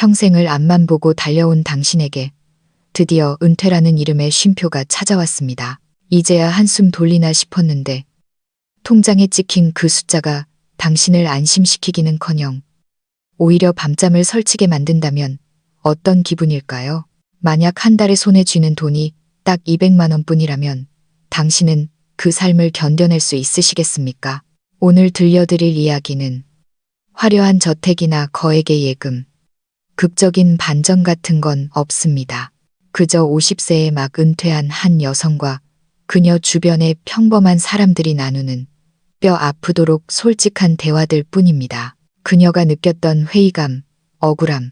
평생을 앞만 보고 달려온 당신에게 드디어 은퇴라는 이름의 쉼표가 찾아왔습니다. 이제야 한숨 돌리나 싶었는데 통장에 찍힌 그 숫자가 당신을 안심시키기는커녕 오히려 밤잠을 설치게 만든다면 어떤 기분일까요? 만약 한 달에 손에 쥐는 돈이 딱 200만 원뿐이라면 당신은 그 삶을 견뎌낼 수 있으시겠습니까? 오늘 들려드릴 이야기는 화려한 저택이나 거액의 예금, 극적인 반전 같은 건 없습니다. 그저 50세에 막 은퇴한 한 여성과 그녀 주변의 평범한 사람들이 나누는 뼈 아프도록 솔직한 대화들 뿐입니다. 그녀가 느꼈던 회의감, 억울함,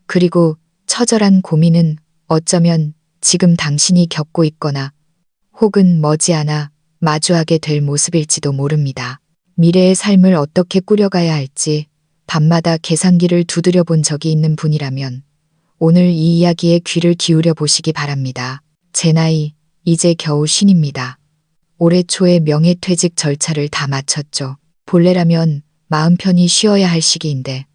그리고 처절한 고민은 어쩌면 지금 당신이 겪고 있거나 혹은 머지않아 마주하게 될 모습일지도 모릅니다. 미래의 삶을 어떻게 꾸려가야 할지 밤마다 계산기를 두드려 본 적이 있는 분이라면 오늘 이 이야기에 귀를 기울여 보시기 바랍니다. 제 나이 이제 겨우 50입니다. 올해 초에 명예퇴직 절차를 다 마쳤죠. 본래라면 마음 편히 쉬어야 할 시기인데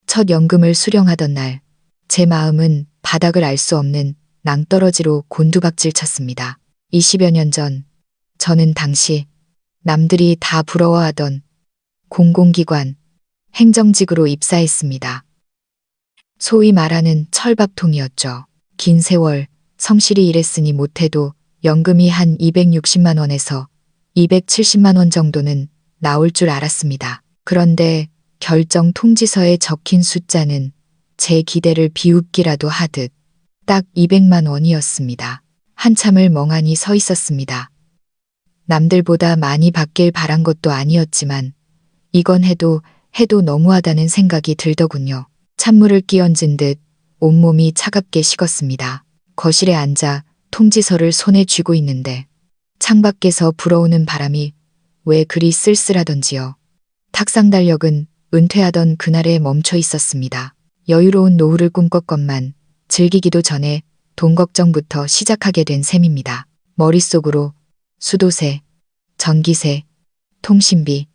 첫 연금을 수령하던 날 제 마음은 바닥을 알 수 없는 낭떠러지로 곤두박질 쳤습니다. 20여 년 전 저는 당시 남들이 다 부러워하던 공공기관, 행정직으로 입사했습니다. 소위 말하는 철밥통이었죠. 긴 세월 성실히 일했으니 못해도 연금이 한 260만 원에서 270만 원 정도는 나올 줄 알았습니다. 그런데 결정 통지서에 적힌 숫자는 제 기대를 비웃기라도 하듯 딱 200만 원이었습니다. 한참을 멍하니 서 있었습니다. 남들보다 많이 받길 바란 것도 아니었지만 이건 해도 너무하다는 생각이 들더군요. 찬물을 끼얹은 듯 온몸이 차갑게 식었습니다. 거실에 앉아 통지서를 손에 쥐고 있는데 창밖에서 불어오는 바람이 왜 그리 쓸쓸하던지요. 탁상 달력은 은퇴하던 그날에 멈춰 있었습니다. 여유로운 노후를 꿈꿨건만 즐기기도 전에 돈 걱정부터 시작하게 된 셈입니다. 머릿속으로 수도세, 전기세, 통신비,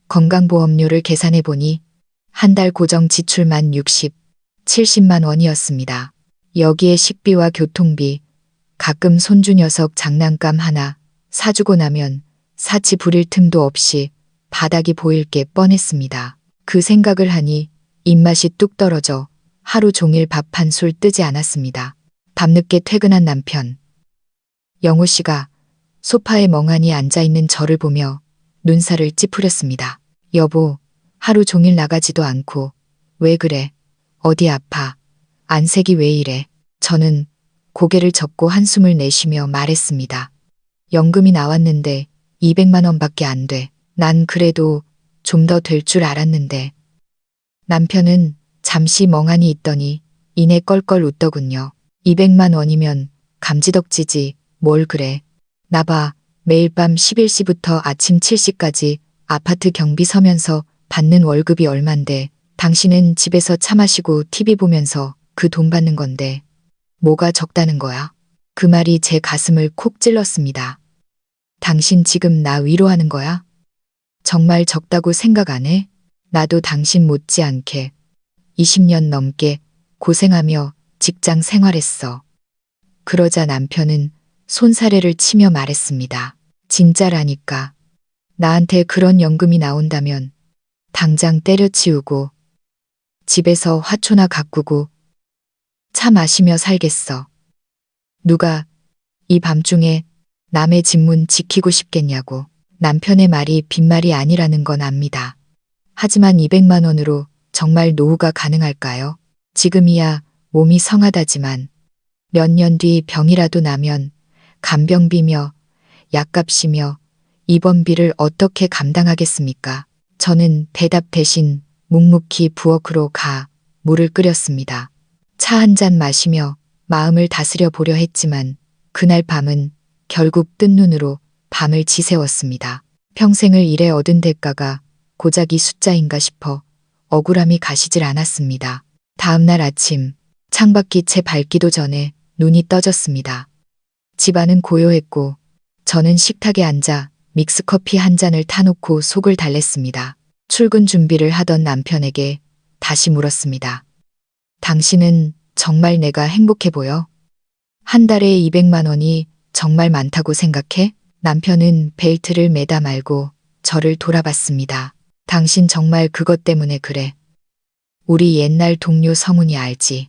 건강보험료를 계산해보니 한 달 고정 지출만 60, 70만 원이었습니다. 여기에 식비와 교통비, 가끔 손주 녀석 장난감 하나 사주고 나면 사치 부릴 틈도 없이 바닥이 보일 게 뻔했습니다. 그 생각을 하니 입맛이 뚝 떨어져 하루 종일 밥 한 술 뜨지 않았습니다. 밤늦게 퇴근한 남편. 영호 씨가 소파에 멍하니 앉아있는 저를 보며 눈살을 찌푸렸습니다. 여보, 하루 종일 나가지도 않고 왜 그래? 어디 아파? 안색이 왜 이래? 저는 고개를 젓고 한숨을 내쉬며 말했습니다. 연금이 나왔는데 200만 원밖에 안 돼. 난 그래도 좀 더 될 줄 알았는데. 남편은 잠시 멍하니 있더니 이내 껄껄 웃더군요. 200만 원이면 감지덕지지 뭘 그래. 나봐 매일 밤 11시부터 아침 7시까지 아파트 경비 서면서 받는 월급이 얼만데 당신은 집에서 차 마시고 TV 보면서 그 돈 받는 건데 뭐가 적다는 거야? 그 말이 제 가슴을 콕 찔렀습니다. 당신 지금 나 위로하는 거야? 정말 적다고 생각 안 해? 나도 당신 못지않게 20년 넘게 고생하며 직장 생활했어. 그러자 남편은 손사래를 치며 말했습니다. 진짜라니까. 나한테 그런 연금이 나온다면 당장 때려치우고 집에서 화초나 가꾸고 차 마시며 살겠어. 누가 이 밤중에 남의 집문 지키고 싶겠냐고. 남편의 말이 빈말이 아니라는 건 압니다. 하지만 200만 원으로 정말 노후가 가능할까요? 지금이야 몸이 성하다지만 몇 년 뒤 병이라도 나면 간병비며 약값이며 입원비를 어떻게 감당하겠습니까? 저는 대답 대신 묵묵히 부엌으로 가 물을 끓였습니다. 차 한 잔 마시며 마음을 다스려 보려 했지만 그날 밤은 결국 뜬 눈으로 밤을 지새웠습니다. 평생을 일해 얻은 대가가 고작 이 숫자인가 싶어 억울함이 가시질 않았습니다. 다음 날 아침 창밖이 채 밝기도 전에 눈이 떠졌습니다. 집안은 고요했고 저는 식탁에 앉아 믹스커피 한 잔을 타놓고 속을 달랬습니다. 출근 준비를 하던 남편에게 다시 물었습니다. 당신은 정말 내가 행복해 보여? 한 달에 200만 원이 정말 많다고 생각해? 남편은 벨트를 매다 말고 저를 돌아봤습니다. 당신 정말 그것 때문에 그래. 우리 옛날 동료 성훈이 알지?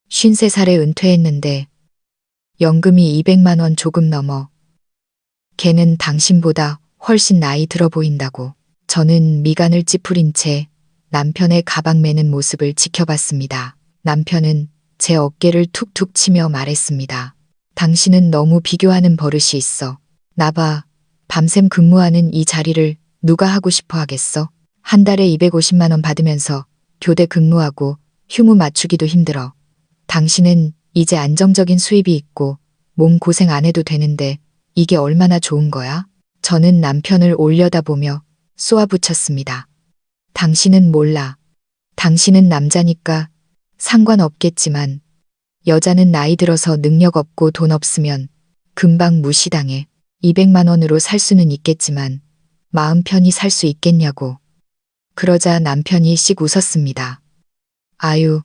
53살에 은퇴했는데 연금이 200만 원 조금 넘어. 걔는 당신보다 훨씬 나이 들어 보인다고. 저는 미간을 찌푸린 채 남편의 가방 매는 모습을 지켜봤습니다. 남편은 제 어깨를 툭툭 치며 말했습니다. 당신은 너무 비교하는 버릇이 있어. 나봐. 밤샘 근무하는 이 자리를 누가 하고 싶어 하겠어? 한 달에 250만 원 받으면서 교대 근무하고 휴무 맞추기도 힘들어. 당신은 이제 안정적인 수입이 있고 몸 고생 안 해도 되는데 이게 얼마나 좋은 거야? 저는 남편을 올려다보며 쏘아붙였습니다. 당신은 몰라. 당신은 남자니까 상관없겠지만 여자는 나이 들어서 능력 없고 돈 없으면 금방 무시당해. 200만 원으로 살 수는 있겠지만 마음 편히 살 수 있겠냐고. 그러자 남편이 씩 웃었습니다. 아유,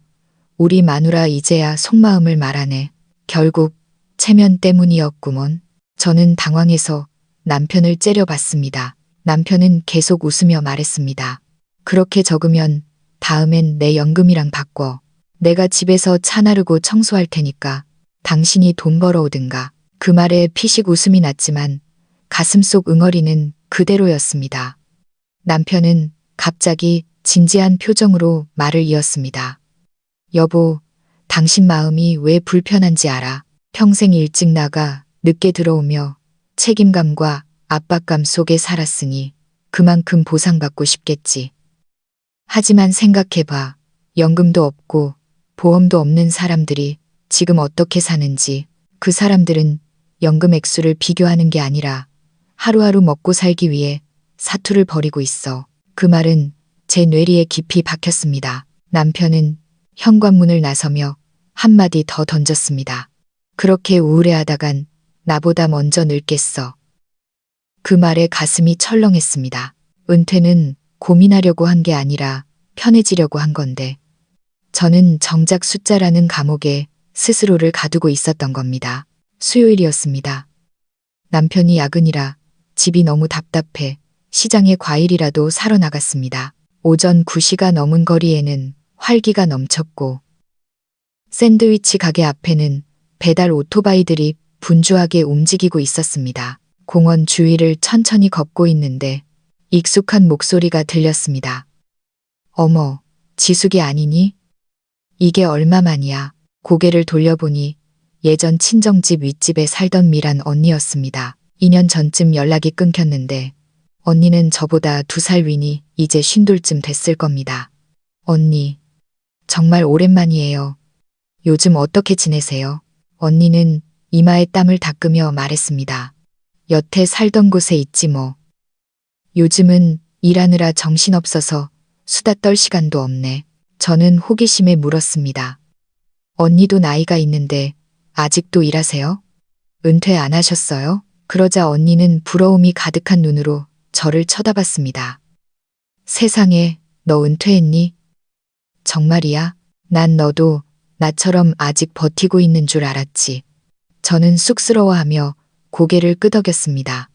우리 마누라 이제야 속마음을 말하네. 결국 체면 때문이었구먼. 저는 당황해서 남편을 째려봤습니다. 남편은 계속 웃으며 말했습니다. 그렇게 적으면 다음엔 내 연금이랑 바꿔. 내가 집에서 차 나르고 청소할 테니까 당신이 돈 벌어오든가. 그 말에 피식 웃음이 났지만 가슴속 응어리는 그대로였습니다. 남편은 갑자기 진지한 표정으로 말을 이었습니다. 여보, 당신 마음이 왜 불편한지 알아. 평생 일찍 나가 늦게 들어오며 책임감과 압박감 속에 살았으니 그만큼 보상받고 싶겠지. 하지만 생각해봐. 연금도 없고 보험도 없는 사람들이 지금 어떻게 사는지. 그 사람들은 연금 액수를 비교하는 게 아니라 하루하루 먹고 살기 위해 사투를 벌이고 있어. 그 말은 제 뇌리에 깊이 박혔습니다. 남편은 현관문을 나서며 한마디 더 던졌습니다. 그렇게 우울해하다간 나보다 먼저 늙겠어. 그 말에 가슴이 철렁했습니다. 은퇴는 고민하려고 한 게 아니라 편해지려고 한 건데 저는 정작 숫자라는 감옥에 스스로를 가두고 있었던 겁니다. 수요일이었습니다. 남편이 야근이라 집이 너무 답답해 시장에 과일이라도 사러 나갔습니다. 오전 9시가 넘은 거리에는 활기가 넘쳤고 샌드위치 가게 앞에는 배달 오토바이들이 분주하게 움직이고 있었습니다. 공원 주위를 천천히 걷고 있는데 익숙한 목소리가 들렸습니다. 어머, 지숙이 아니니? 이게 얼마만이야? 고개를 돌려보니 예전 친정집 윗집에 살던 미란 언니였습니다. 2년 전쯤 연락이 끊겼는데 언니는 저보다 2살 위니 이제 50쯤 됐을 겁니다. 언니, 정말 오랜만이에요. 요즘 어떻게 지내세요? 언니는 이마에 땀을 닦으며 말했습니다. 여태 살던 곳에 있지 뭐. 요즘은 일하느라 정신없어서 수다 떨 시간도 없네. 저는 호기심에 물었습니다. 언니도 나이가 있는데 아직도 일하세요? 은퇴 안 하셨어요? 그러자 언니는 부러움이 가득한 눈으로 저를 쳐다봤습니다. 세상에, 너 은퇴했니? 정말이야? 난 너도 나처럼 아직 버티고 있는 줄 알았지. 저는 쑥스러워하며 고개를 끄덕였습니다.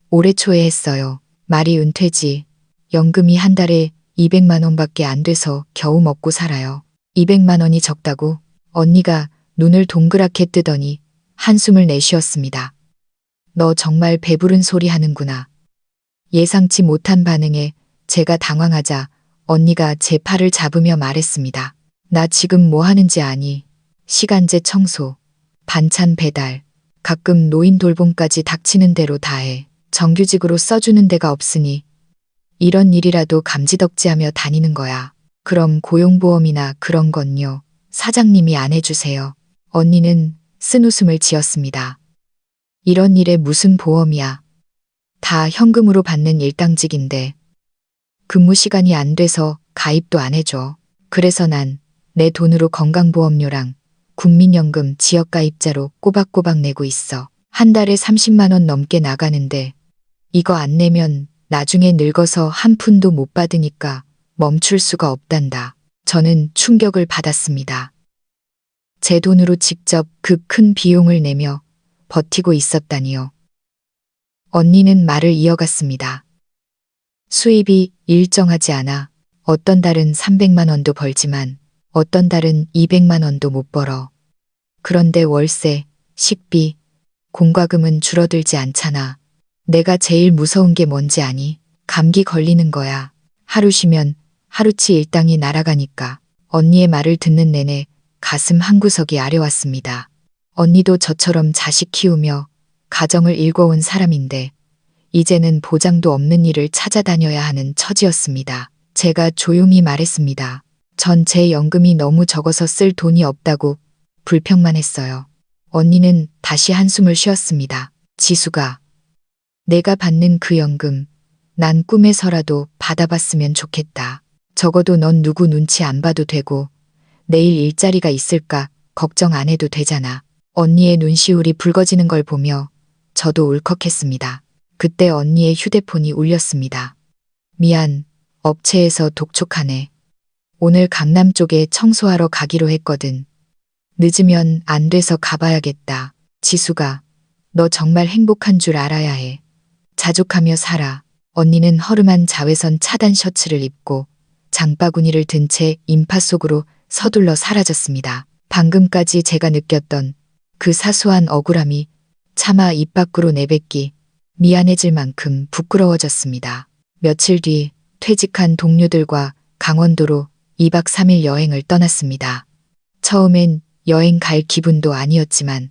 올해 초에 했어요. 말이 은퇴지. 연금이 한 달에 200만 원밖에 안 돼서 겨우 먹고 살아요. 200만 원이 적다고? 언니가 눈을 동그랗게 뜨더니 한숨을 내쉬었습니다. 너 정말 배부른 소리 하는구나. 예상치 못한 반응에 제가 당황하자 언니가 제 팔을 잡으며 말했습니다. 나 지금 뭐 하는지 아니? 시간제 청소, 반찬 배달, 가끔 노인 돌봄까지 닥치는 대로 다 해. 정규직으로 써주는 데가 없으니 이런 일이라도 감지덕지하며 다니는 거야. 그럼 고용보험이나 그런 건요. 사장님이 안 해주세요. 언니는 쓴웃음을 지었습니다. 이런 일에 무슨 보험이야. 다 현금으로 받는 일당직인데 근무 시간이 안 돼서 가입도 안 해줘. 그래서 난 내 돈으로 건강보험료랑 국민연금 지역가입자로 꼬박꼬박 내고 있어. 한 달에 30만 원 넘게 나가는데 이거 안 내면 나중에 늙어서 한 푼도 못 받으니까 멈출 수가 없단다. 저는 충격을 받았습니다. 제 돈으로 직접 그 큰 비용을 내며 버티고 있었다니요. 언니는 말을 이어갔습니다. 수입이 일정하지 않아. 어떤 달은 300만 원도 벌지만 어떤 달은 200만 원도 못 벌어. 그런데 월세, 식비, 공과금은 줄어들지 않잖아. 내가 제일 무서운 게 뭔지 아니? 감기 걸리는 거야. 하루 쉬면 하루치 일당이 날아가니까. 언니의 말을 듣는 내내 가슴 한구석이 아려왔습니다. 언니도 저처럼 자식 키우며 가정을 일궈온 사람인데 이제는 보장도 없는 일을 찾아다녀야 하는 처지였습니다. 제가 조용히 말했습니다. 전 제 연금이 너무 적어서 쓸 돈이 없다고 불평만 했어요. 언니는 다시 한숨을 쉬었습니다. 지수가, 내가 받는 그 연금, 난 꿈에서라도 받아봤으면 좋겠다. 적어도 넌 누구 눈치 안 봐도 되고 내일 일자리가 있을까 걱정 안 해도 되잖아. 언니의 눈시울이 붉어지는 걸 보며 저도 울컥했습니다. 그때 언니의 휴대폰이 울렸습니다. 미안, 업체에서 독촉하네. 오늘 강남 쪽에 청소하러 가기로 했거든. 늦으면 안 돼서 가봐야겠다. 지수가, 너 정말 행복한 줄 알아야 해. 자족하며 살아. 언니는 허름한 자외선 차단 셔츠를 입고 장바구니를 든 채 인파 속으로 서둘러 사라졌습니다. 방금까지 제가 느꼈던 그 사소한 억울함이 차마 입 밖으로 내뱉기 미안해질 만큼 부끄러워졌습니다. 며칠 뒤 퇴직한 동료들과 강원도로 2박 3일 여행을 떠났습니다. 처음엔 여행 갈 기분도 아니었지만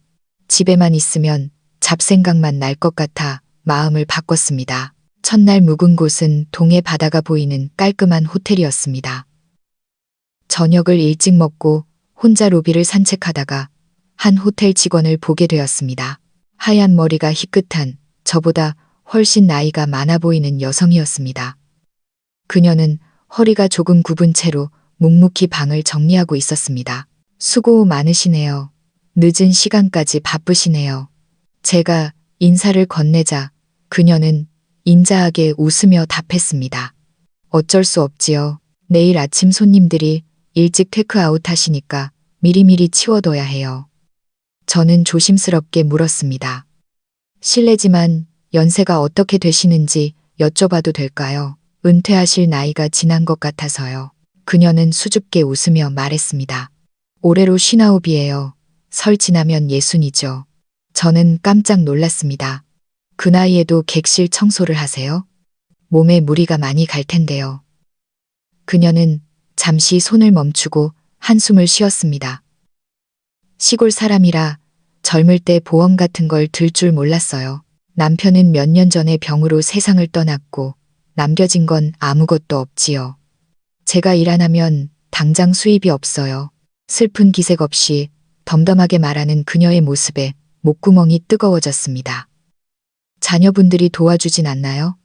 집에만 있으면 잡생각만 날 것 같아 마음을 바꿨습니다. 첫날 묵은 곳은 동해 바다가 보이는 깔끔한 호텔이었습니다. 저녁을 일찍 먹고 혼자 로비를 산책하다가 한 호텔 직원을 보게 되었습니다. 하얀 머리가 희끗한 저보다 훨씬 나이가 많아 보이는 여성이었습니다. 그녀는 허리가 조금 굽은 채로 묵묵히 방을 정리하고 있었습니다. 수고 많으시네요. 늦은 시간까지 바쁘시네요. 제가 인사를 건네자 그녀는 인자하게 웃으며 답했습니다. 어쩔 수 없지요. 내일 아침 손님들이 일찍 테크아웃 하시니까 미리미리 치워둬야 해요. 저는 조심스럽게 물었습니다. 실례지만 연세가 어떻게 되시는지 여쭤봐도 될까요? 은퇴하실 나이가 지난 것 같아서요. 그녀는 수줍게 웃으며 말했습니다. 올해로 59이에요. 설 지나면 60이죠. 저는 깜짝 놀랐습니다. 그 나이에도 객실 청소를 하세요? 몸에 무리가 많이 갈 텐데요. 그녀는 잠시 손을 멈추고 한숨을 쉬었습니다. 시골 사람이라 젊을 때 보험 같은 걸 들 줄 몰랐어요. 남편은 몇 년 전에 병으로 세상을 떠났고 남겨진 건 아무것도 없지요. 제가 일 안 하면 당장 수입이 없어요. 슬픈 기색 없이 덤덤하게 말하는 그녀의 모습에 목구멍이 뜨거워졌습니다. 자녀분들이 도와주진 않나요?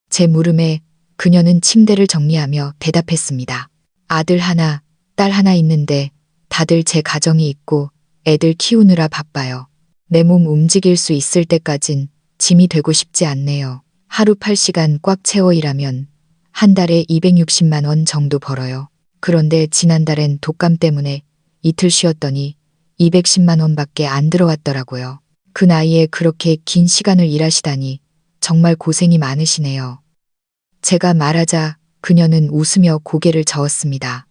제 물음에 그녀는 침대를 정리하며 대답했습니다. 아들 하나, 딸 하나 있는데 다들 제 가정이 있고 애들 키우느라 바빠요. 내 몸 움직일 수 있을 때까진 짐이 되고 싶지 않네요. 하루 8시간 꽉 채워 일하면 한 달에 260만 원 정도 벌어요. 그런데 지난달엔 독감 때문에 이틀 쉬었더니 210만 원밖에 안 들어왔더라고요. 그 나이에 그렇게 긴 시간을 일하시다니 정말 고생이 많으시네요. 제가 말하자 그녀는 웃으며 고개를 저었습니다.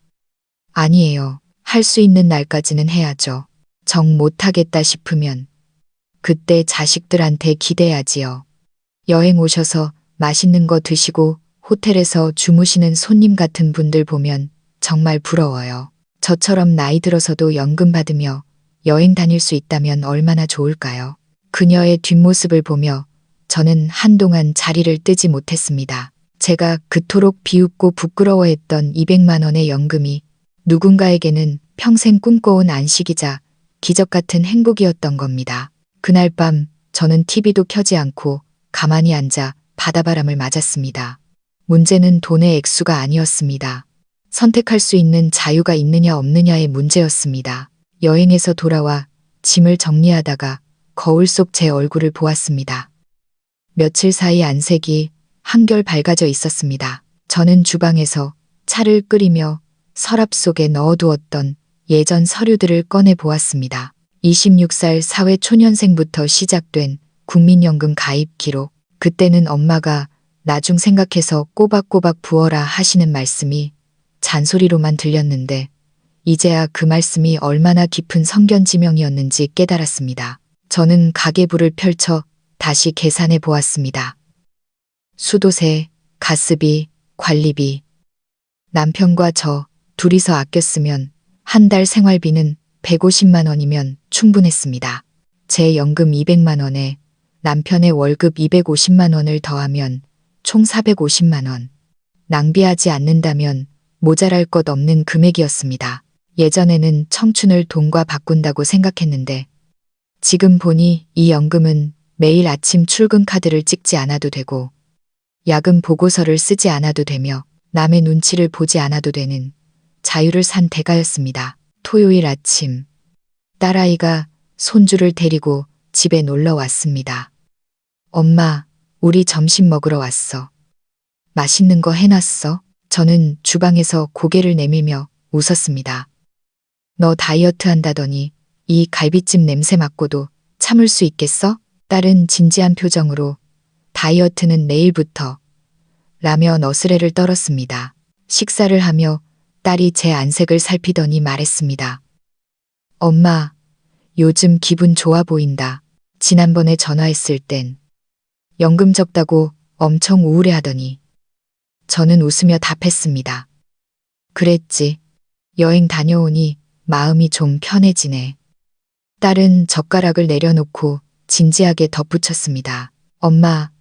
아니에요. 할 수 있는 날까지는 해야죠. 정 못하겠다 싶으면 그때 자식들한테 기대야지요. 여행 오셔서 맛있는 거 드시고 호텔에서 주무시는 손님 같은 분들 보면 정말 부러워요. 저처럼 나이 들어서도 연금 받으며 여행 다닐 수 있다면 얼마나 좋을까요? 그녀의 뒷모습을 보며 저는 한동안 자리를 뜨지 못했습니다. 제가 그토록 비웃고 부끄러워했던 200만 원의 연금이 누군가에게는 평생 꿈꿔온 안식이자 기적 같은 행복이었던 겁니다. 그날 밤 저는 TV도 켜지 않고 가만히 앉아 바다바람을 맞았습니다. 문제는 돈의 액수가 아니었습니다. 선택할 수 있는 자유가 있느냐 없느냐의 문제였습니다. 여행에서 돌아와 짐을 정리하다가 거울 속 제 얼굴을 보았습니다. 며칠 사이 안색이 한결 밝아져 있었습니다. 저는 주방에서 차를 끓이며 서랍 속에 넣어두었던 예전 서류들을 꺼내 보았습니다. 26살 사회초년생부터 시작된 국민연금 가입 기록. 그때는 엄마가 나중 생각해서 꼬박꼬박 부어라 하시는 말씀이 잔소리로만 들렸는데 이제야 그 말씀이 얼마나 깊은 성견지명이었는지 깨달았습니다. 저는 가계부를 펼쳐 다시 계산해 보았습니다. 수도세, 가스비, 관리비. 남편과 저 둘이서 아껴 쓰면 한 달 생활비는 150만 원이면 충분했습니다. 제 연금 200만 원에 남편의 월급 250만 원을 더하면 총 450만 원. 낭비하지 않는다면 모자랄 것 없는 금액이었습니다. 예전에는 청춘을 돈과 바꾼다고 생각했는데 지금 보니 이 연금은 매일 아침 출근 카드를 찍지 않아도 되고 야근 보고서를 쓰지 않아도 되며 남의 눈치를 보지 않아도 되는 자유를 산 대가였습니다. 토요일 아침 딸아이가 손주를 데리고 집에 놀러 왔습니다. 엄마, 우리 점심 먹으러 왔어. 맛있는 거 해놨어? 저는 주방에서 고개를 내밀며 웃었습니다. 너 다이어트 한다더니 이 갈비찜 냄새 맡고도 참을 수 있겠어? 딸은 진지한 표정으로 다이어트는 내일부터 라며 너스레를 떨었습니다. 식사를 하며 딸이 제 안색을 살피더니 말했습니다. 엄마, 요즘 기분 좋아 보인다. 지난번에 전화했을 땐 연금 적다고 엄청 우울해하더니 저는 웃으며 답했습니다. 그랬지. 여행 다녀오니 마음이 좀 편해지네. 딸은 젓가락을 내려놓고 진지하게 덧붙였습니다. 엄마,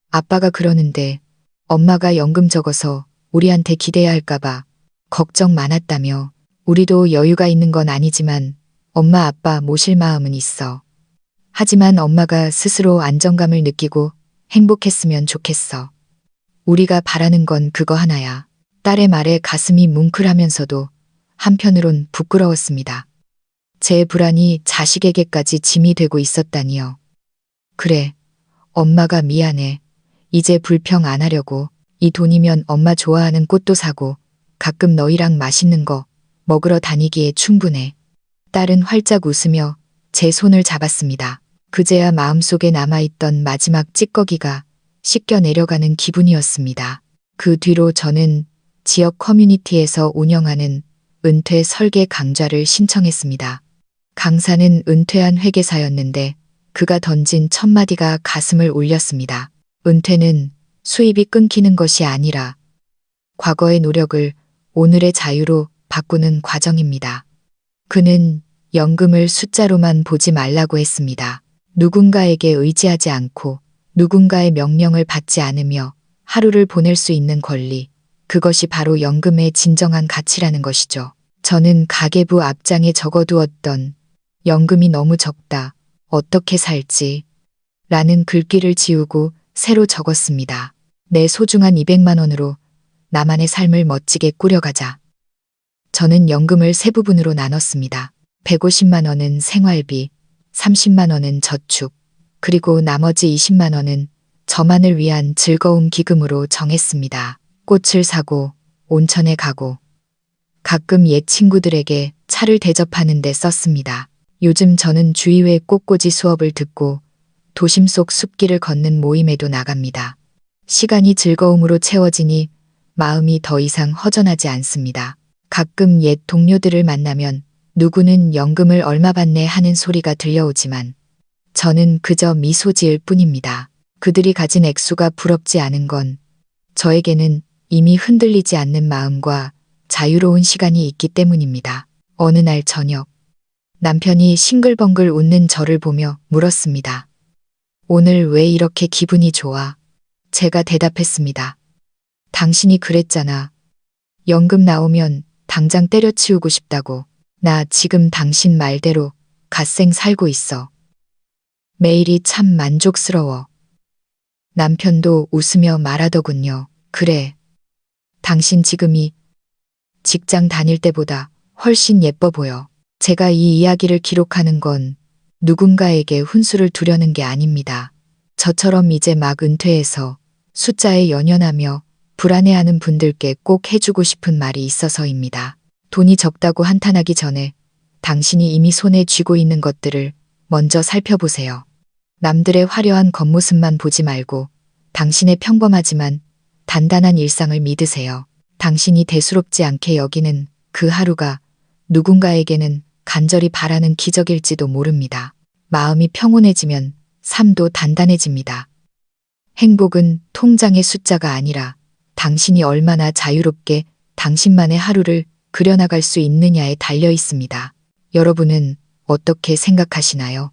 아빠가 그러는데 엄마가 연금 적어서 우리한테 기대야 할까봐 걱정 많았다며. 우리도 여유가 있는 건 아니지만 엄마 아빠 모실 마음은 있어. 하지만 엄마가 스스로 안정감을 느끼고 행복했으면 좋겠어. 우리가 바라는 건 그거 하나야. 딸의 말에 가슴이 뭉클하면서도 한편으론 부끄러웠습니다. 제 불안이 자식에게까지 짐이 되고 있었다니요. 그래, 엄마가 미안해. 이제 불평 안 하려고. 이 돈이면 엄마 좋아하는 꽃도 사고 가끔 너희랑 맛있는 거 먹으러 다니기에 충분해. 딸은 활짝 웃으며 제 손을 잡았습니다. 그제야 마음속에 남아있던 마지막 찌꺼기가 씻겨 내려가는 기분이었습니다. 그 뒤로 저는 지역 커뮤니티에서 운영하는 은퇴 설계 강좌를 신청했습니다. 강사는 은퇴한 회계사였는데 그가 던진 첫마디가 가슴을 울렸습니다. 은퇴는 수입이 끊기는 것이 아니라 과거의 노력을 오늘의 자유로 바꾸는 과정입니다. 그는 연금을 숫자로만 보지 말라고 했습니다. 누군가에게 의지하지 않고 누군가의 명령을 받지 않으며 하루를 보낼 수 있는 권리, 그것이 바로 연금의 진정한 가치라는 것이죠. 저는 가계부 앞장에 적어두었던 연금이 너무 적다, 어떻게 살지? 라는 글귀를 지우고 새로 적었습니다. 내 소중한 200만 원으로 나만의 삶을 멋지게 꾸려가자. 저는 연금을 세 부분으로 나눴습니다. 150만 원은 생활비, 30만 원은 저축, 그리고 나머지 20만 원은 저만을 위한 즐거움 기금으로 정했습니다. 꽃을 사고, 온천에 가고, 가끔 옛 친구들에게 차를 대접하는 데 썼습니다. 요즘 저는 주의회 꽃꽂이 수업을 듣고 도심 속 숲길을 걷는 모임에도 나갑니다. 시간이 즐거움으로 채워지니 마음이 더 이상 허전하지 않습니다. 가끔 옛 동료들을 만나면 누구는 연금을 얼마 받네 하는 소리가 들려오지만 저는 그저 미소 지을 뿐입니다. 그들이 가진 액수가 부럽지 않은 건 저에게는 이미 흔들리지 않는 마음과 자유로운 시간이 있기 때문입니다. 어느 날 저녁, 남편이 싱글벙글 웃는 저를 보며 물었습니다. 오늘 왜 이렇게 기분이 좋아? 제가 대답했습니다. 당신이 그랬잖아. 연금 나오면 당장 때려치우고 싶다고. 나 지금 당신 말대로 갓생 살고 있어. 매일이 참 만족스러워. 남편도 웃으며 말하더군요. 그래. 당신 지금이 직장 다닐 때보다 훨씬 예뻐 보여. 제가 이 이야기를 기록하는 건 누군가에게 훈수를 두려는 게 아닙니다. 저처럼 이제 막 은퇴해서 숫자에 연연하며 불안해하는 분들께 꼭 해주고 싶은 말이 있어서입니다. 돈이 적다고 한탄하기 전에 당신이 이미 손에 쥐고 있는 것들을 먼저 살펴보세요. 남들의 화려한 겉모습만 보지 말고 당신의 평범하지만 단단한 일상을 믿으세요. 당신이 대수롭지 않게 여기는 그 하루가 누군가에게는 간절히 바라는 기적일지도 모릅니다. 마음이 평온해지면 삶도 단단해집니다. 행복은 통장의 숫자가 아니라 당신이 얼마나 자유롭게 당신만의 하루를 그려나갈 수 있느냐에 달려 있습니다. 여러분은 어떻게 생각하시나요?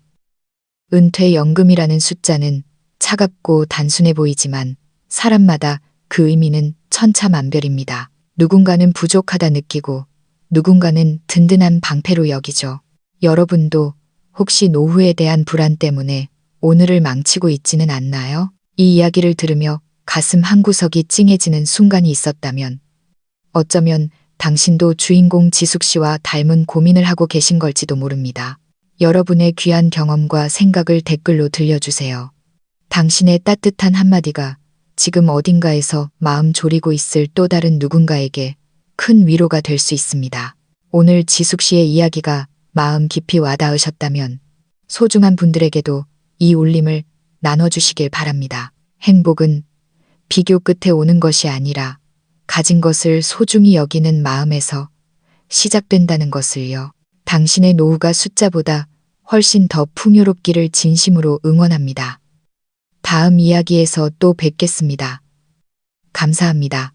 은퇴연금이라는 숫자는 차갑고 단순해 보이지만 사람마다 그 의미는 천차만별입니다. 누군가는 부족하다 느끼고 누군가는 든든한 방패로 여기죠. 여러분도 혹시 노후에 대한 불안 때문에 오늘을 망치고 있지는 않나요? 이 이야기를 들으며 가슴 한구석이 찡해지는 순간이 있었다면 어쩌면 당신도 주인공 지숙 씨와 닮은 고민을 하고 계신 걸지도 모릅니다. 여러분의 귀한 경험과 생각을 댓글로 들려주세요. 당신의 따뜻한 한마디가 지금 어딘가에서 마음 졸이고 있을 또 다른 누군가에게 큰 위로가 될 수 있습니다. 오늘 지숙 씨의 이야기가 마음 깊이 와닿으셨다면 소중한 분들에게도 이 울림을 나눠주시길 바랍니다. 행복은 비교 끝에 오는 것이 아니라 가진 것을 소중히 여기는 마음에서 시작된다는 것을요. 당신의 노후가 숫자보다 훨씬 더 풍요롭기를 진심으로 응원합니다. 다음 이야기에서 또 뵙겠습니다. 감사합니다.